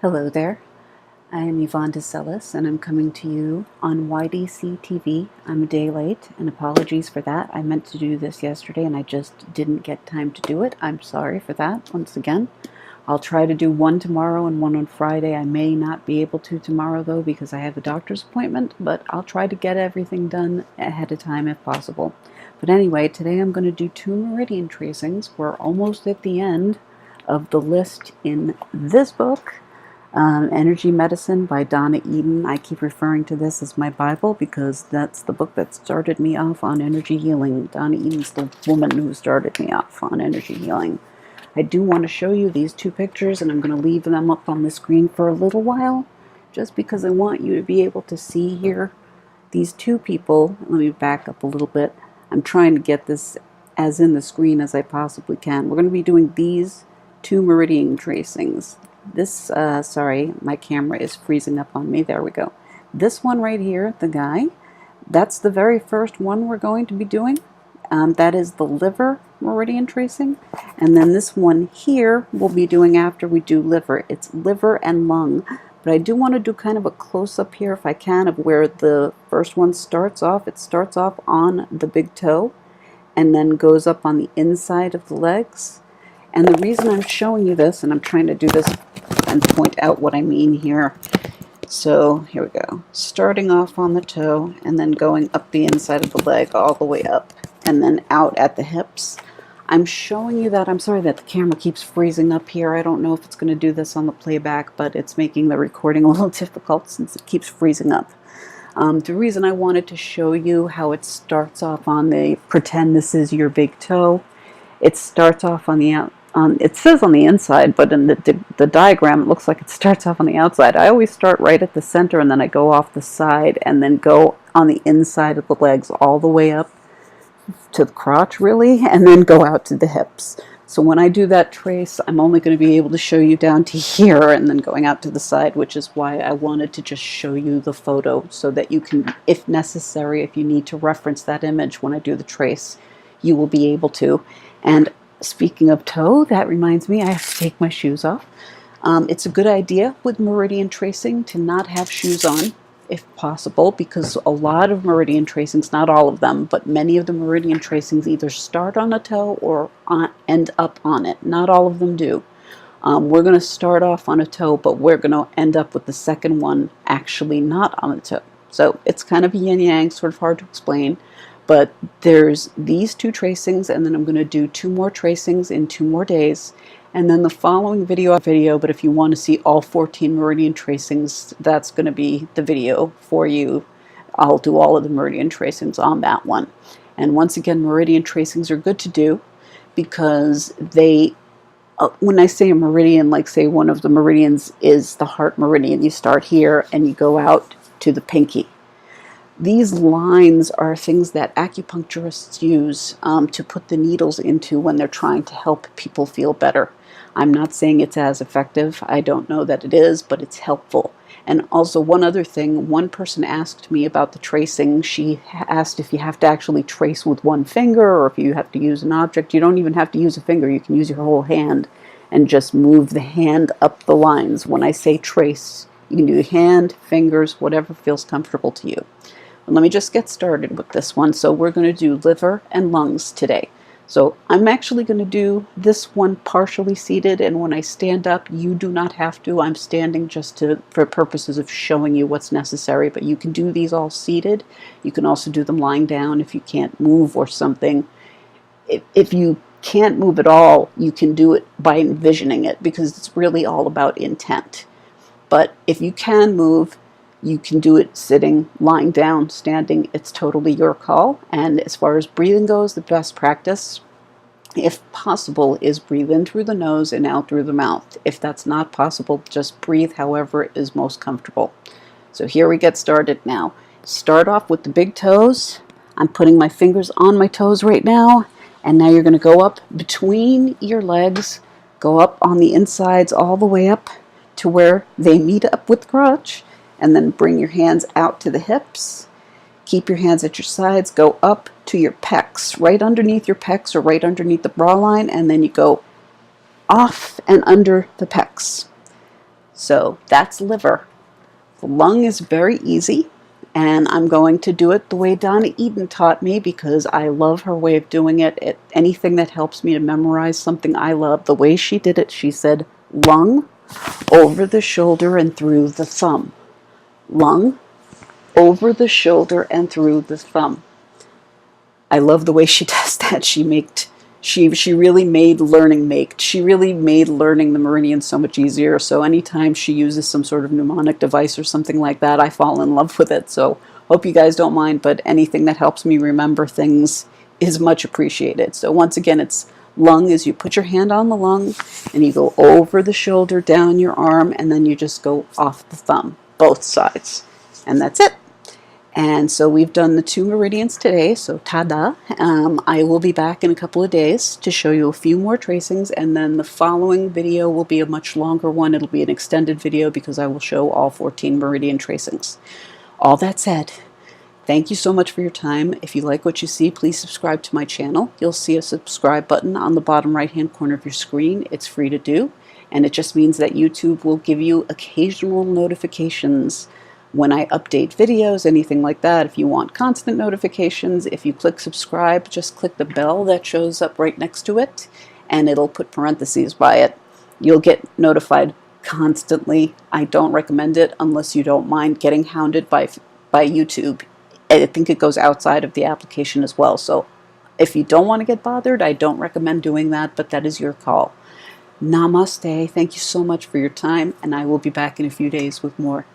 Hello there, I am Yvonne de Celis and I'm coming to you on YDCtv. I'm a day late and apologies for that. I meant to do this yesterday and I just didn't get time to do it. I'm sorry for that once again. I'll try to do one tomorrow and one on Friday. I may not be able to tomorrow though because I have a doctor's appointment, but I'll try to get everything done ahead of time if possible. But anyway, today I'm going to do 2 meridian tracings. We're almost at the end of the list in this book. Energy Medicine by Donna Eden. I keep referring to this as my Bible because that's the book that started me off on energy healing. Donna Eden's the woman who started me off on energy healing. I do want to show you these 2 pictures and I'm going to leave them up on the screen for a little while just because I want you to be able to see here these 2 people. Let me back up a little bit. I'm trying to get this as in the screen as I possibly can. We're going to be doing these 2 meridian tracings. This, sorry, my camera is freezing up on me. There we go. This one right here, the guy, that's the very first one we're going to be doing. That is the liver meridian tracing. And then this one here we'll be doing after we do liver. It's liver and lung. But I do want to do kind of a close-up here if I can of where the first one starts off. It starts off on the big toe and then goes up on the inside of the legs. And the reason I'm showing you this, and I'm trying to do this and point out what I mean here. So here we go. Starting off on the toe and then going up the inside of the leg all the way up and then out at the hips. I'm showing you that. I'm sorry that the camera keeps freezing up here. I don't know if it's going to do this on the playback, but it's making the recording a little difficult since it keeps freezing up. The reason I wanted to show you how it starts off on the, pretend this is your big toe. It starts off on the it says on the inside, but in the diagram it looks like it starts off on the outside. I always start right at the center and then I go off the side and then go on the inside of the legs all the way up to the crotch really, and then go out to the hips. So when I do that trace, I'm only going to be able to show you down to here and then going out to the side, which is why I wanted to just show you the photo so that you can, if necessary, if you need to reference that image when I do the trace, you will be able to. And speaking of toe, that reminds me I have to take my shoes off. It's a good idea with meridian tracing to not have shoes on if possible, because a lot of meridian tracings, not all of them, but many of the meridian tracings either start on a toe or end up on it. Not all of them do. We're going to start off on a toe, but we're going to end up with the second one actually not on a toe. So it's kind of yin-yang, sort of hard to explain. But there's these 2 tracings, and then I'm going to do 2 more tracings in 2 more days. And then the following video, but if you want to see all 14 meridian tracings, that's going to be the video for you. I'll do all of the meridian tracings on that one. And once again, meridian tracings are good to do because they, when I say a meridian, like say one of the meridians is the heart meridian, you start here and you go out to the pinky. These lines are things that acupuncturists use to put the needles into when they're trying to help people feel better. I'm not saying it's as effective. I don't know that it is, but it's helpful. And also one other thing, one person asked me about the tracing. She asked if you have to actually trace with one finger or if you have to use an object. You don't even have to use a finger. You can use your whole hand and just move the hand up the lines. When I say trace, you can do hand, fingers, whatever feels comfortable to you. Let me just get started with this one. So we're going to do liver and lungs today. So I'm actually going to do this one partially seated, and when I stand up, you do not have to. I'm standing just for purposes of showing you what's necessary, but you can do these all seated. You can also do them lying down if you can't move or something. If you can't move at all, you can do it by envisioning it because it's really all about intent. But if you can move, you can do it sitting, lying down, standing. It's totally your call. And as far as breathing goes, the best practice, if possible, is breathe in through the nose and out through the mouth. If that's not possible, just breathe however is most comfortable. So here we get started now. Start off with the big toes. I'm putting my fingers on my toes right now. And now you're going to go up between your legs, go up on the insides all the way up to where they meet up with the crotch. And then bring your hands out to the hips. Keep your hands at your sides. Go up to your pecs, right underneath your pecs or right underneath the bra line. And then you go off and under the pecs. So that's liver. The lung is very easy, and I'm going to do it the way Donna Eden taught me because I love her way of doing it. Anything that helps me to memorize something I love, the way she did it, she said lung, over the shoulder and through the thumb. Lung, over the shoulder and through the thumb. I love the way she does that. She really made learning the meridians so much easier. So anytime she uses some sort of mnemonic device or something like that, I fall in love with it. So hope you guys don't mind, but anything that helps me remember things is much appreciated. So once again, it's lung is you put your hand on the lung and you go over the shoulder, down your arm, and then you just go off the thumb, both sides. And that's it. And so we've done the 2 meridians today, so ta-da. I will be back in a couple of days to show you a few more tracings, and then the following video will be a much longer one. It'll be an extended video because I will show all 14 meridian tracings. All that said, thank you so much for your time. If you like what you see, please subscribe to my channel. You'll see a subscribe button on the bottom right-hand corner of your screen. It's free to do, and it just means that YouTube will give you occasional notifications when I update videos, anything like that. If you want constant notifications, if you click subscribe, just click the bell that shows up right next to it, and it'll put parentheses by it. You'll get notified constantly. I don't recommend it unless you don't mind getting hounded by YouTube. I think it goes outside of the application as well. So if you don't want to get bothered, I don't recommend doing that, but that is your call. Namaste. Thank you so much for your time, and I will be back in a few days with more.